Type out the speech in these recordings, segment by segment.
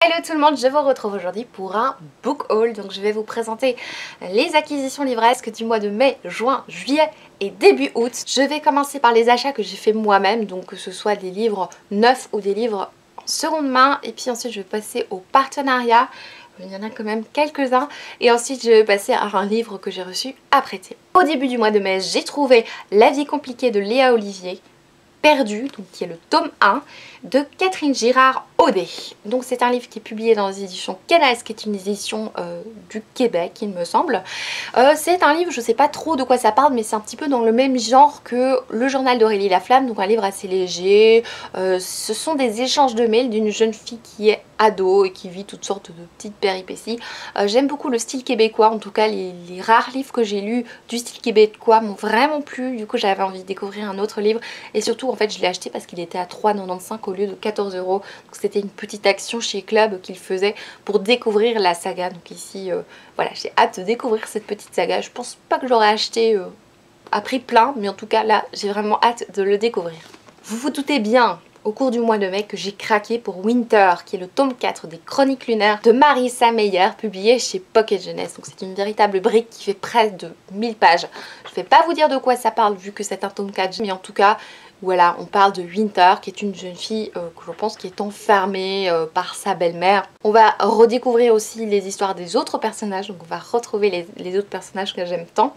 Hello tout le monde, je vous retrouve aujourd'hui pour un book haul. Donc je vais vous présenter les acquisitions livresques du mois de mai, juin, juillet et début août. Je vais commencer par les achats que j'ai fait moi-même, donc que ce soit des livres neufs ou des livres en seconde main. Et puis ensuite je vais passer au partenariat. Il y en a quand même quelques-uns. Et ensuite je vais passer à un livre que j'ai reçu à prêter. Au début du mois de mai, j'ai trouvé La vie compliquée de Léa Olivier. Perdu, donc qui est le tome 1 de Catherine Girard-Audet. Donc c'est un livre qui est publié dans les éditions Canals, qui est une édition du Québec il me semble. C'est un livre, je sais pas trop de quoi ça parle, mais c'est un petit peu dans le même genre que Le journal d'Aurélie Laflamme, donc un livre assez léger. Ce sont des échanges de mails d'une jeune fille qui est ado et qui vit toutes sortes de petites péripéties. J'aime beaucoup le style québécois, en tout cas les rares livres que j'ai lus du style québécois m'ont vraiment plu. Du coup j'avais envie de découvrir un autre livre et surtout en fait je l'ai acheté parce qu'il était à 3,95 € au lieu de 14 €. Donc c'était une petite action chez Club qu'il faisait pour découvrir la saga. Donc ici voilà, j'ai hâte de découvrir cette petite saga. Je pense pas que j'aurais acheté à prix plein, mais en tout cas là j'ai vraiment hâte de le découvrir. Vous vous doutez bien au cours du mois de mai que j'ai craqué pour Winter, qui est le tome 4 des Chroniques lunaires de Marissa Meyer, publié chez Pocket Jeunesse. Donc c'est une véritable brique qui fait près de 1000 pages. Je ne vais pas vous dire de quoi ça parle vu que c'est un tome 4, mais en tout cas, voilà, on parle de Winter, qui est une jeune fille que je pense qui est enfermée par sa belle-mère. On va redécouvrir aussi les histoires des autres personnages, donc on va retrouver les autres personnages que j'aime tant.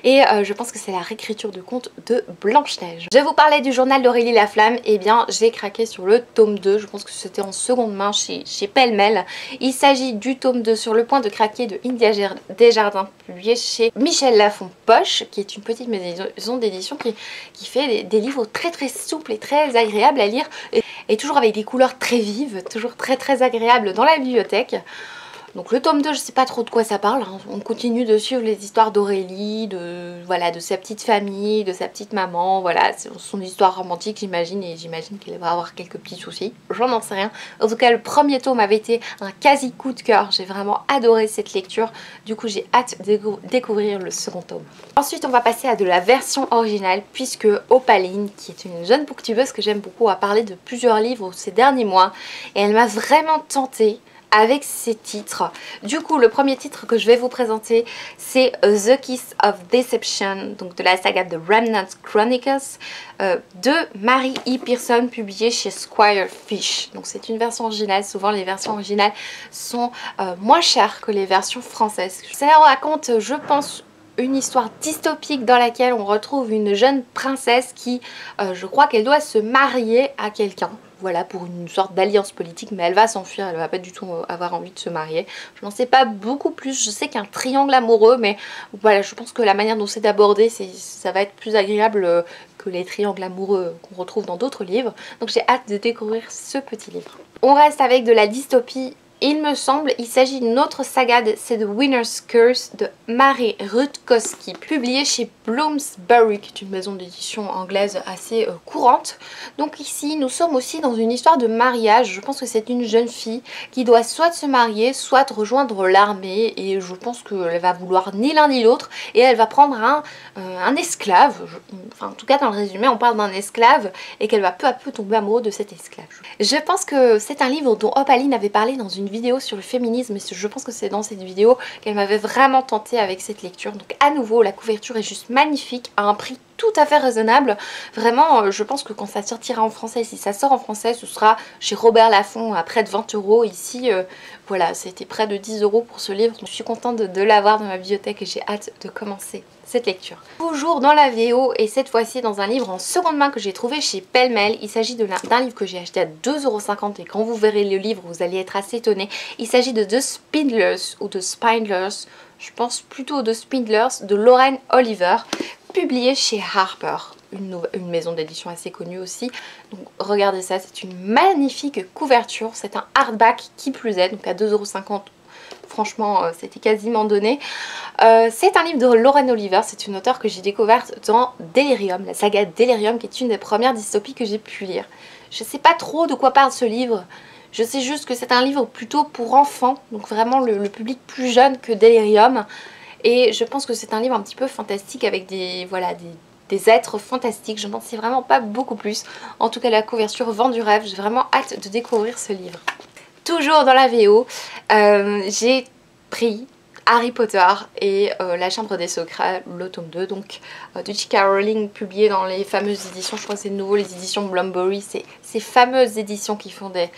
Et je pense que c'est la réécriture de conte de Blanche-Neige. Je vous parlais du journal d'Aurélie Laflamme, et bien j'ai craqué sur le tome 2, je pense que c'était en seconde main chez Pêle-Mêle. Il s'agit du tome 2 sur le point de craquer de India Desjardins, publié chez Michel Lafon Poche, qui est une petite maison d'édition qui fait des livres très souples et très agréables à lire, et toujours avec des couleurs très vives, toujours très agréables dans la bibliothèque. Donc le tome 2, je sais pas trop de quoi ça parle, hein. On continue de suivre les histoires d'Aurélie, voilà, de sa petite famille, de sa petite maman, voilà, c'est son histoire romantique j'imagine, et j'imagine qu'elle va avoir quelques petits soucis, j'en sais rien. En tout cas le premier tome avait été un quasi coup de cœur, j'ai vraiment adoré cette lecture, du coup j'ai hâte de découvrir le second tome. Ensuite on va passer à de la version originale, puisque Opaline, qui est une jeune booktubeuse que j'aime beaucoup, a parlé de plusieurs livres ces derniers mois, et elle m'a vraiment tentée avec ces titres. Du coup le premier titre que je vais vous présenter c'est The Kiss of Deception, donc de la saga de Remnant Chronicles de Mary E. Pearson, publié chez Squire Fish. Donc c'est une version originale, souvent les versions originales sont moins chères que les versions françaises. Ça raconte, je pense, une histoire dystopique dans laquelle on retrouve une jeune princesse qui, je crois qu'elle doit se marier à quelqu'un. Voilà, pour une sorte d'alliance politique, mais elle va s'enfuir, elle va pas du tout avoir envie de se marier. Je n'en sais pas beaucoup plus, je sais qu'il y a un triangle amoureux, mais voilà, je pense que la manière dont c'est abordé, ça va être plus agréable que les triangles amoureux qu'on retrouve dans d'autres livres. Donc j'ai hâte de découvrir ce petit livre. On reste avec de la dystopie. Il me semble, il s'agit d'une autre saga, c'est The Winner's Curse de Mary Rutkowski, publié chez Bloomsbury, qui est une maison d'édition anglaise assez courante. Donc ici, nous sommes aussi dans une histoire de mariage. Je pense que c'est une jeune fille qui doit soit se marier, soit rejoindre l'armée. Et je pense qu'elle va vouloir ni l'un ni l'autre. Et elle va prendre un esclave. Enfin, en tout cas, dans le résumé, on parle d'un esclave et qu'elle va peu à peu tomber amoureuse de cet esclave. Je pense que c'est un livre dont Opaline avait parlé dans une vidéo sur le féminisme, et je pense que c'est dans cette vidéo qu'elle m'avait vraiment tentée avec cette lecture. Donc à nouveau la couverture est juste magnifique à un prix tout à fait raisonnable. Vraiment je pense que quand ça sortira en français, si ça sort en français, ce sera chez Robert Laffont à près de 20 €. Ici voilà, c'était près de 10 € pour ce livre. Donc, je suis contente de l'avoir dans ma bibliothèque et j'ai hâte de commencer cette lecture. Toujours dans la VO, et cette fois-ci dans un livre en seconde main que j'ai trouvé chez Pêle-Mêle. Il s'agit d'un livre que j'ai acheté à 2,50 € et quand vous verrez le livre vous allez être assez étonné. Il s'agit de The Spindlers ou de Spindlers, je pense plutôt de Spindlers, de Lauren Oliver, publié chez Harper, une maison d'édition assez connue aussi. Donc regardez ça, c'est une magnifique couverture, c'est un hardback qui plus est, donc à 2,50 €. Franchement c'était quasiment donné. C'est un livre de Lauren Oliver, c'est une auteure que j'ai découverte dans Delirium, la saga Delirium, qui est une des premières dystopies que j'ai pu lire. Je sais pas trop de quoi parle ce livre, je sais juste que c'est un livre plutôt pour enfants, donc vraiment le public plus jeune que Delirium. Et je pense que c'est un livre un petit peu fantastique avec des êtres fantastiques. Je n'en sais vraiment pas beaucoup plus. En tout cas la couverture vend du rêve, j'ai vraiment hâte de découvrir ce livre. toujours dans la VO, j'ai pris Harry Potter et La Chambre des Secrets, le tome 2, donc de J.K. Rowling, publié dans les fameuses éditions, je crois que c'est nouveau, les éditions Bloomsbury, ces fameuses éditions qui font des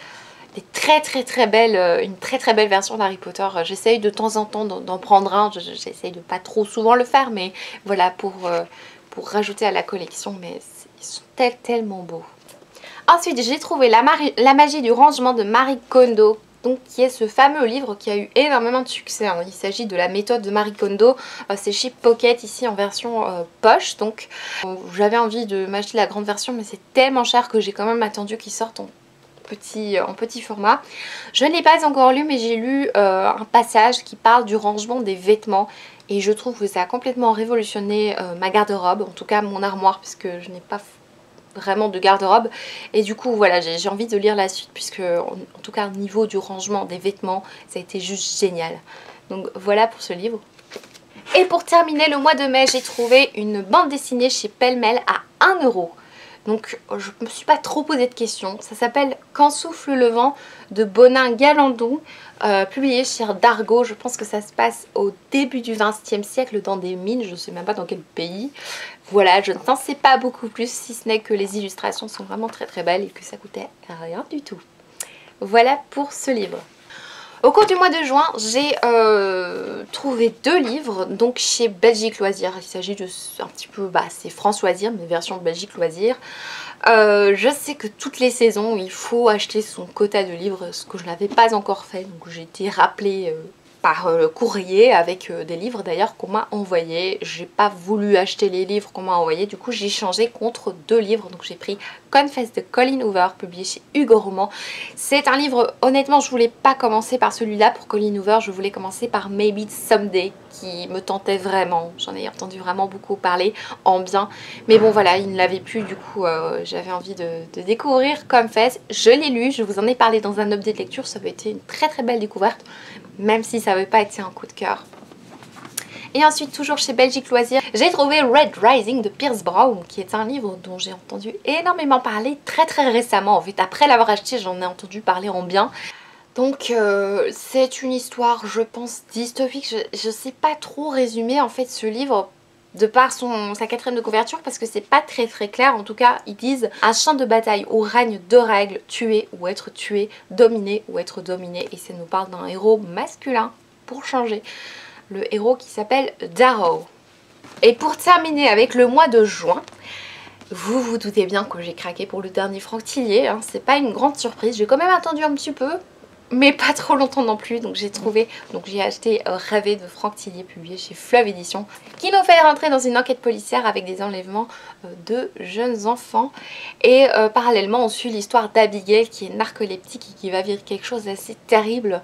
très belles, une très belle version d'Harry Potter. J'essaye de temps en temps d'en prendre un, j'essaye de pas trop souvent le faire, mais voilà, pour rajouter à la collection, mais ils sont tellement beaux. Ensuite, j'ai trouvé La magie du rangement de Marie Kondo, donc qui est ce fameux livre qui a eu énormément de succès, hein. Il s'agit de la méthode de Marie Kondo, c'est chez Pocket ici en version poche, donc j'avais envie de m'acheter la grande version, mais c'est tellement cher que j'ai quand même attendu qu'il sorte en petit format. Je ne l'ai pas encore lu, mais j'ai lu un passage qui parle du rangement des vêtements et je trouve que ça a complètement révolutionné ma garde-robe, en tout cas mon armoire, puisque je n'ai pas vraiment de garde-robe, et du coup voilà, j'ai envie de lire la suite, puisque en tout cas au niveau du rangement des vêtements ça a été juste génial. Donc voilà pour ce livre. Et pour terminer le mois de mai, j'ai trouvé une bande dessinée chez Pêle-Mêle à 1 €. Donc je me suis pas trop posé de questions. Ça s'appelle Quand souffle le vent de Bonin Galandon, publié chez Dargaud. Je pense que ça se passe au début du XXe siècle dans des mines, je ne sais même pas dans quel pays. Voilà, je n'en sais pas beaucoup plus, si ce n'est que les illustrations sont vraiment très belles et que ça coûtait rien du tout. Voilà pour ce livre. Au cours du mois de juin, j'ai trouvé 2 livres, donc chez Belgique Loisirs. Il s'agit de un petit peu, c'est France Loisirs, mais version de Belgique Loisirs. Je sais que toutes les saisons, il faut acheter son quota de livres, ce que je n'avais pas encore fait. Donc j'ai été rappelée par courrier avec des livres d'ailleurs qu'on m'a envoyés. J'ai pas voulu acheter les livres qu'on m'a envoyés, du coup j'ai changé contre 2 livres. Donc j'ai pris Confess de Colleen Hoover, publié chez Hugo Roman. C'est un livre, honnêtement je voulais pas commencer par celui-là pour Colleen Hoover, je voulais commencer par Maybe Someday, qui me tentait vraiment. J'en ai entendu vraiment beaucoup parler en bien, mais bon voilà, il ne l'avait plus, du coup j'avais envie de découvrir Confess. Je l'ai lu, je vous en ai parlé dans un update lecture, ça avait été une très belle découverte, même si ça n'avait pas été un coup de cœur. Et ensuite, toujours chez Belgique Loisirs, j'ai trouvé Red Rising de Pierce Brown, qui est un livre dont j'ai entendu énormément parler très récemment. En fait, après l'avoir acheté, j'en ai entendu parler en bien. Donc c'est une histoire, je pense, dystopique. Je sais pas trop résumer en fait ce livre de par sa 4e de couverture, parce que c'est pas très clair. En tout cas, ils disent un champ de bataille où règnent 2 règles: tuer ou être tué, dominer ou être dominé. Et ça nous parle d'un héros masculin, pour changer, le héros qui s'appelle Darrow. Et pour terminer avec le mois de juin, vous vous doutez bien que j'ai craqué pour le dernier Franck Tillier, hein. C'est pas une grande surprise, j'ai quand même attendu un petit peu, mais pas trop longtemps non plus. Donc j'ai acheté Rêver de Franck Tillier, publié chez Fleuve Édition, qui nous fait rentrer dans une enquête policière avec des enlèvements de jeunes enfants. Et parallèlement on suit l'histoire d'Abigail, qui est narcoleptique et qui va vivre quelque chose d'assez terrible,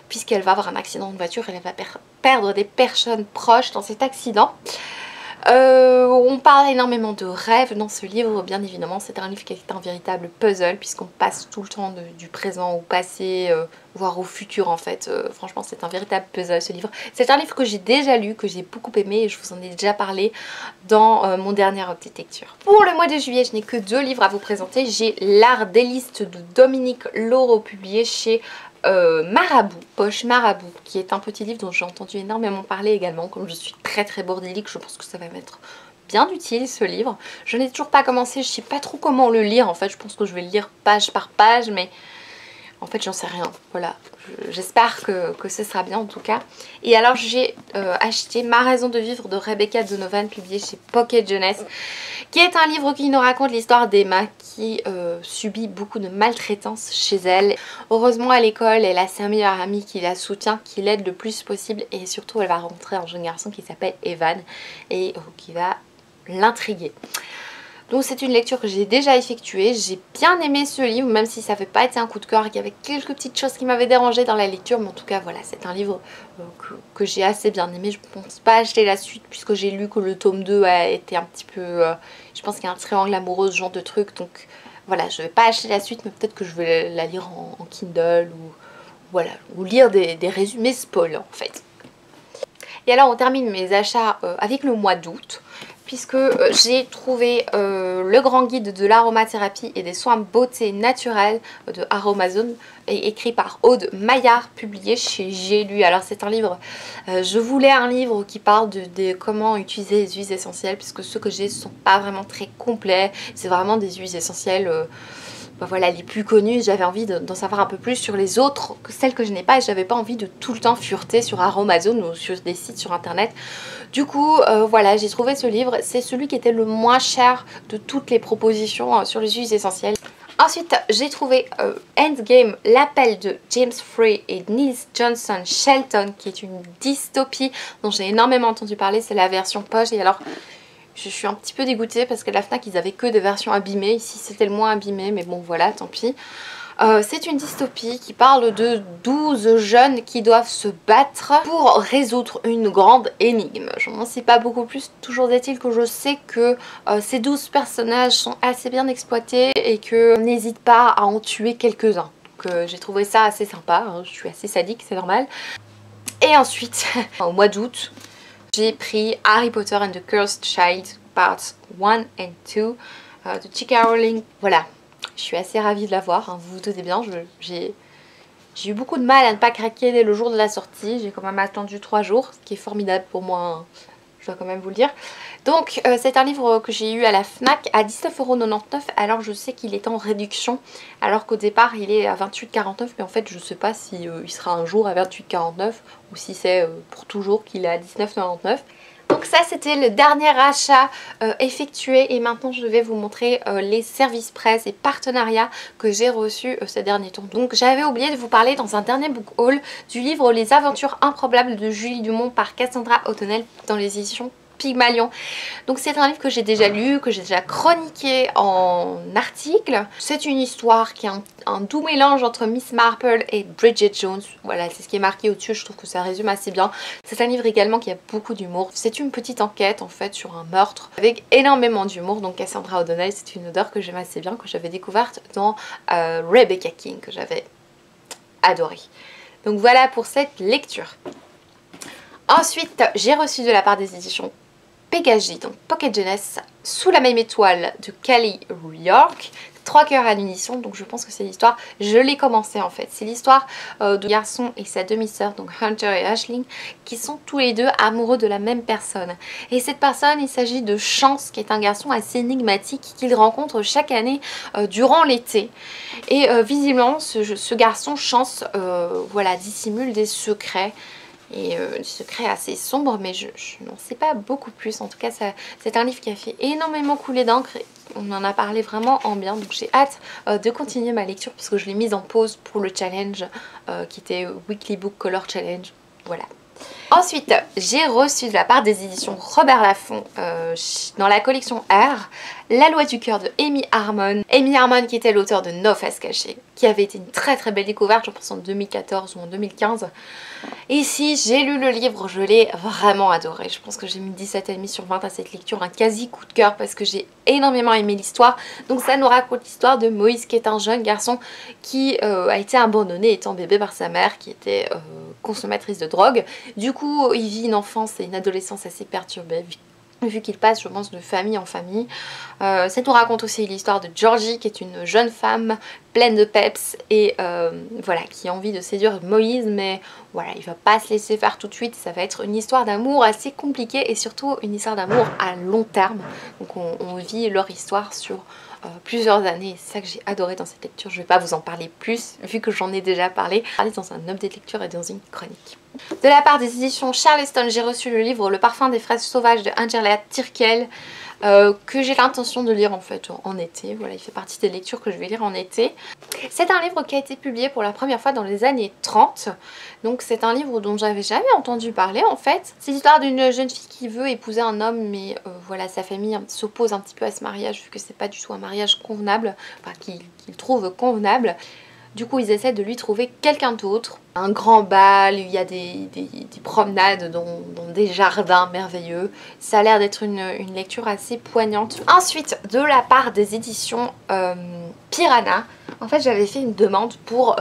puisqu'elle va avoir un accident de voiture et elle va perdre des personnes proches dans cet accident. On parle énormément de rêves dans ce livre, bien évidemment. C'est un livre qui est un véritable puzzle, puisqu'on passe tout le temps du présent au passé, voire au futur en fait. Franchement, c'est un véritable puzzle ce livre. C'est un livre que j'ai déjà lu, que j'ai beaucoup aimé, et je vous en ai déjà parlé dans mon dernier update lecture. Pour le mois de juillet, je n'ai que 2 livres à vous présenter. J'ai L'Art des listes de Dominique Laureau, publié chez Marabout, Poche Marabout, qui est un petit livre dont j'ai entendu énormément parler également. Comme je suis très bordélique, je pense que ça va m'être bien utile ce livre. Je n'ai toujours pas commencé, je sais pas trop comment le lire en fait. Je pense que je vais le lire page par page, mais en fait j'en sais rien. Voilà, j'espère que ce sera bien en tout cas. Et alors j'ai acheté Ma raison de vivre de Rebecca Donovan, publié chez Pocket Jeunesse, qui est un livre qui nous raconte l'histoire d'Emma, qui subit beaucoup de maltraitance chez elle. Heureusement à l'école, elle a sa meilleure amie qui la soutient, qui l'aide le plus possible, et surtout elle va rencontrer un jeune garçon qui s'appelle Evan et qui va l'intriguer. Donc c'est une lecture que j'ai déjà effectuée. J'ai bien aimé ce livre, même si ça n'avait pas été un coup de cœur et qu'il y avait quelques petites choses qui m'avaient dérangé dans la lecture. Mais en tout cas voilà, c'est un livre que j'ai assez bien aimé. Je ne pense pas acheter la suite, puisque j'ai lu que le tome 2 a été un petit peu... je pense qu'il y a un triangle amoureux, ce genre de truc. Donc voilà, je ne vais pas acheter la suite, mais peut-être que je vais la lire en Kindle voilà, ou lire des résumés spoil en fait. Et alors on termine mes achats avec le mois d'août, puisque j'ai trouvé le grand guide de l'aromathérapie et des soins beauté naturels de Aromazone, écrit par Aude Maillard, publié chez J'ai lu. Alors c'est un livre, je voulais un livre qui parle de comment utiliser les huiles essentielles, puisque ceux que j'ai ne sont pas vraiment très complets, c'est vraiment des huiles essentielles voilà, les plus connues. J'avais envie d'en savoir un peu plus sur les autres, celles que je n'ai pas, et j'avais pas envie de tout le temps fureter sur Aromazone ou sur des sites sur internet. Du coup voilà, j'ai trouvé ce livre, c'est celui qui était le moins cher de toutes les propositions sur les huiles essentielles. Ensuite, j'ai trouvé Endgame, l'appel de James Frey et Niels Johnson Shelton, qui est une dystopie dont j'ai énormément entendu parler. C'est la version poche, et alors je suis un petit peu dégoûtée parce qu'à la FNAC ils avaient que des versions abîmées. Ici c'était le moins abîmé, mais bon voilà, tant pis. C'est une dystopie qui parle de 12 jeunes qui doivent se battre pour résoudre une grande énigme. Je n'en sais pas beaucoup plus, toujours est-il que je sais que ces 12 personnages sont assez bien exploités et que n'hésite pas à en tuer quelques-uns. Donc j'ai trouvé ça assez sympa, hein. Je suis assez sadique, c'est normal. Et ensuite, au mois d'août, j'ai pris Harry Potter and the Cursed Child Parts 1 and 2 de J.K. Rowling. Voilà, je suis assez ravie de l'avoir, hein, vous vous doutez bien, j'ai eu beaucoup de mal à ne pas craquer dès le jour de la sortie. J'ai quand même attendu 3 jours, ce qui est formidable pour moi, hein, je dois quand même vous le dire. Donc c'est un livre que j'ai eu à la FNAC à 19,99 €. Alors je sais qu'il est en réduction, alors qu'au départ il est à 28,49 €, mais en fait je sais pas si il sera un jour à 28,49 € ou si c'est pour toujours qu'il est à 19,99 €. Donc ça c'était le dernier achat effectué, et maintenant je vais vous montrer les services presse et partenariats que j'ai reçus ces derniers temps. Donc j'avais oublié de vous parler dans un dernier book haul du livre Les Aventures improbables de Julie Dumont par Cassandra O'Donnell dans les éditions Pygmalion. Donc c'est un livre que j'ai déjà lu, que j'ai déjà chroniqué en article. C'est une histoire qui est un doux mélange entre Miss Marple et Bridget Jones. Voilà, c'est ce qui est marqué au-dessus, je trouve que ça résume assez bien. C'est un livre également qui a beaucoup d'humour. C'est une petite enquête en fait sur un meurtre avec énormément d'humour. Donc Cassandra O'Donnell, c'est une auteure que j'aime assez bien, que j'avais découverte dans Rebecca King, que j'avais adoré. Donc voilà pour cette lecture. Ensuite, j'ai reçu de la part des éditions Pégagie, donc Pocket Jeunesse, Sous la même étoile de Callie York, 3 cœurs à l'unisson. Donc je pense que c'est l'histoire, je l'ai commencé en fait, c'est l'histoire de garçon et sa demi-sœur, donc Hunter et Aisling, qui sont tous les deux amoureux de la même personne. Et cette personne, il s'agit de Chance, qui est un garçon assez énigmatique qu'il rencontre chaque année durant l'été. Et visiblement ce garçon, Chance, voilà, dissimule des secrets. Et des secrets assez sombres, mais je n'en sais pas beaucoup plus. En tout cas, c'est un livre qui a fait énormément couler d'encre. On en a parlé vraiment en bien, donc j'ai hâte de continuer ma lecture puisque je l'ai mise en pause pour le challenge qui était Weekly Book Color Challenge. Voilà. Ensuite, j'ai reçu de la part des éditions Robert Laffont dans la collection R, La Loi du cœur de Amy Harmon. Amy Harmon qui était l'auteur de No Face Cachée, qui avait été une très très belle découverte, je pense en 2014 ou en 2015. Et ici, j'ai lu le livre, je l'ai vraiment adoré. Je pense que j'ai mis 17,5 sur 20 à cette lecture, un quasi coup de cœur parce que j'ai énormément aimé l'histoire. Donc ça nous raconte l'histoire de Moïse, qui est un jeune garçon qui a été abandonné étant bébé par sa mère, qui était consommatrice de drogue. Du coup, il vit une enfance et une adolescence assez perturbée, vu qu'il passe, je pense, de famille en famille. Ça nous raconte aussi l'histoire de Georgie, qui est une jeune femme pleine de peps et voilà, qui a envie de séduire Moïse, mais voilà, il va pas se laisser faire tout de suite. Ça va être une histoire d'amour assez compliquée et surtout une histoire d'amour à long terme. Donc on vit leur histoire sur plusieurs années, c'est ça que j'ai adoré dans cette lecture. Je vais pas vous en parler plus vu que j'en ai déjà parlé dans un update lecture et dans une chronique. De la part des éditions Charleston, j'ai reçu le livre Le parfum des fraises sauvages de Angela Tirkel, que j'ai l'intention de lire en fait en été. Voilà, il fait partie des lectures que je vais lire en été. C'est un livre qui a été publié pour la première fois dans les années 30. Donc c'est un livre dont j'avais jamais entendu parler en fait. C'est l'histoire d'une jeune fille qui veut épouser un homme, mais voilà, sa famille s'oppose un petit peu à ce mariage vu que c'est pas du tout un mariage convenable, enfin qu'il trouve convenable. Du coup, ils essaient de lui trouver quelqu'un d'autre. Un grand bal, il y a des promenades dans des jardins merveilleux. Ça a l'air d'être une lecture assez poignante. Ensuite, de la part des éditions Piranha, en fait, j'avais fait une demande pour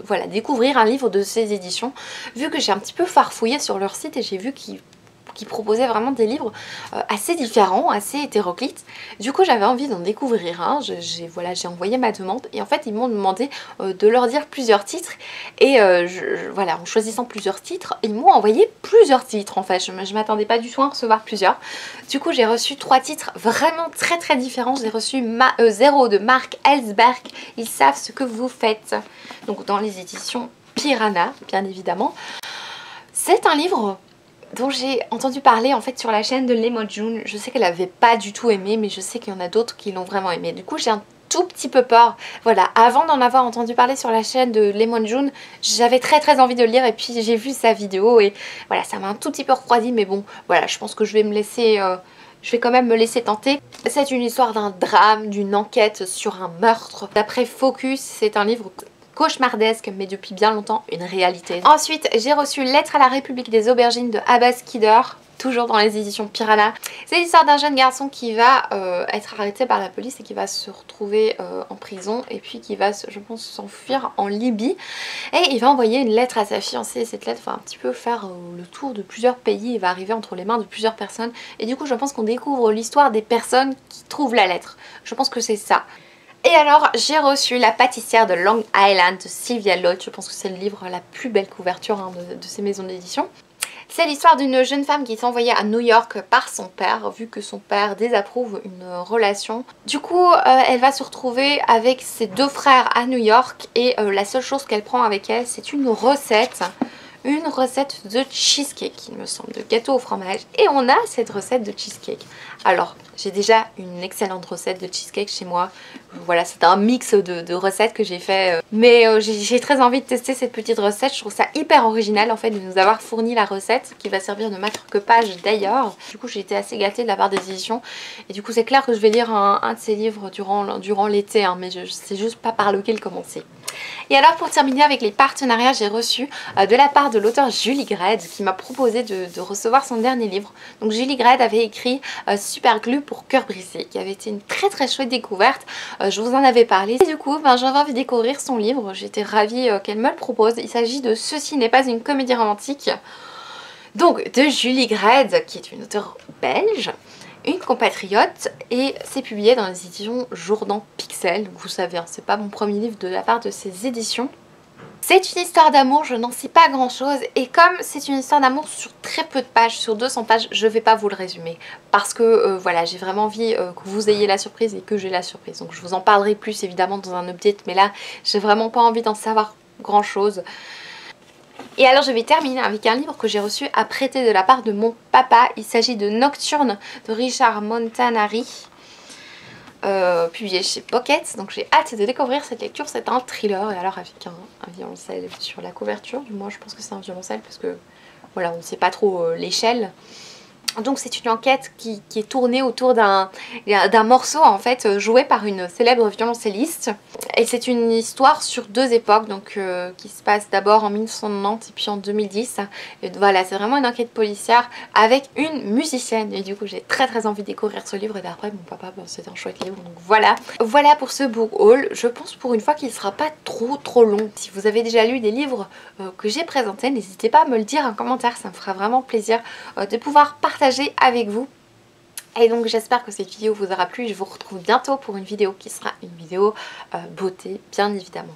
voilà, découvrir un livre de ces éditions. Vu que j'ai un petit peu farfouillé sur leur site et j'ai vu qu'ils qui proposait vraiment des livres assez différents, assez hétéroclites. Du coup j'avais envie d'en découvrir un, voilà, j'ai envoyé ma demande et en fait ils m'ont demandé de leur dire plusieurs titres et voilà, en choisissant plusieurs titres, ils m'ont envoyé plusieurs titres en fait, je m'attendais pas du tout à recevoir plusieurs. Du coup j'ai reçu 3 titres vraiment très différents. J'ai reçu Zéro de Marc Ellsberg, Ils savent ce que vous faites, donc dans les éditions Piranha bien évidemment. C'est un livre dont j'ai entendu parler en fait sur la chaîne de Lemon June. Je sais qu'elle avait pas du tout aimé, mais je sais qu'il y en a d'autres qui l'ont vraiment aimé. Du coup j'ai un tout petit peu peur. Voilà, avant d'en avoir entendu parler sur la chaîne de Lemon June, j'avais très envie de le lire et puis j'ai vu sa vidéo et voilà, ça m'a un tout petit peu refroidi, mais bon, voilà, je pense que je vais me laisser... je vais quand même me laisser tenter. C'est une histoire d'un drame, d'une enquête sur un meurtre. D'après Focus, c'est un livre cauchemardesque, mais depuis bien longtemps une réalité. Ensuite, j'ai reçu Lettre à la République des aubergines de Abbas Kider, toujours dans les éditions Piranha. C'est l'histoire d'un jeune garçon qui va être arrêté par la police et qui va se retrouver en prison et puis qui va, je pense, s'enfuir en Libye. Et il va envoyer une lettre à sa fiancée et cette lettre va un petit peu faire le tour de plusieurs pays et va arriver entre les mains de plusieurs personnes. Et du coup, je pense qu'on découvre l'histoire des personnes qui trouvent la lettre. Je pense que c'est ça. Et alors j'ai reçu La pâtissière de Long Island de Sylvia Lloyd. Je pense que c'est le livre la plus belle couverture de ces maisons d'édition. C'est l'histoire d'une jeune femme qui est envoyée à New York par son père, vu que son père désapprouve une relation. Du coup, elle va se retrouver avec ses 2 frères à New York et la seule chose qu'elle prend avec elle, c'est une recette de cheesecake, il me semble, de gâteau au fromage. Et on a cette recette de cheesecake. Alors, j'ai déjà une excellente recette de cheesecake chez moi. Voilà, c'est un mix de recettes que j'ai fait. Mais j'ai très envie de tester cette petite recette. Je trouve ça hyper original en fait de nous avoir fourni la recette qui va servir de marque-page d'ailleurs. Du coup, j'ai été assez gâtée de la part des éditions. Et du coup, c'est clair que je vais lire un de ces livres durant l'été. Hein, mais je sais juste pas par lequel commencer. Et alors pour terminer avec les partenariats, j'ai reçu de la part de l'auteur Julie Gredd qui m'a proposé de recevoir son dernier livre. Donc Julie Gredd avait écrit Super Glue pour cœur brisé, qui avait été une très chouette découverte. Je vous en avais parlé. Et du coup, j'avais envie de découvrir son livre. J'étais ravie qu'elle me le propose. Il s'agit de Ceci n'est pas une comédie romantique. Donc de Julie Gredd, qui est une auteure belge. Une compatriote et c'est publié dans les éditions Jourdan Pixel. Donc vous savez, hein, c'est pas mon premier livre de la part de ces éditions. C'est une histoire d'amour, je n'en sais pas grand chose et comme c'est une histoire d'amour sur très peu de pages, sur 200 pages, je vais pas vous le résumer parce que voilà, j'ai vraiment envie que vous ayez la surprise et que j'ai la surprise. Donc je vous en parlerai plus évidemment dans un update, mais là j'ai vraiment pas envie d'en savoir grand chose. Et alors je vais terminer avec un livre que j'ai reçu à prêter de la part de mon papa. Il s'agit de Nocturne de Richard Montanari, publié chez Pocket. Donc j'ai hâte de découvrir cette lecture. C'est un thriller et alors avec un violoncelle sur la couverture. Du moins je pense que c'est un violoncelle parce que voilà, on ne sait pas trop l'échelle. Donc c'est une enquête qui est tournée autour d'un morceau en fait joué par une célèbre violoncelliste. Et c'est une histoire sur 2 époques, donc qui se passe d'abord en 1990 et puis en 2010. Et voilà, c'est vraiment une enquête policière avec une musicienne. Et du coup j'ai très envie de découvrir ce livre. Et d'après mon papa, c'est un chouette livre. Donc voilà. Voilà pour ce book haul. Je pense pour une fois qu'il ne sera pas trop long. Si vous avez déjà lu des livres que j'ai présentés, n'hésitez pas à me le dire en commentaire. Ça me fera vraiment plaisir de pouvoir partager avec vous. Et donc j'espère que cette vidéo vous aura plu. Je vous retrouve bientôt pour une vidéo qui sera une vidéo beauté bien évidemment.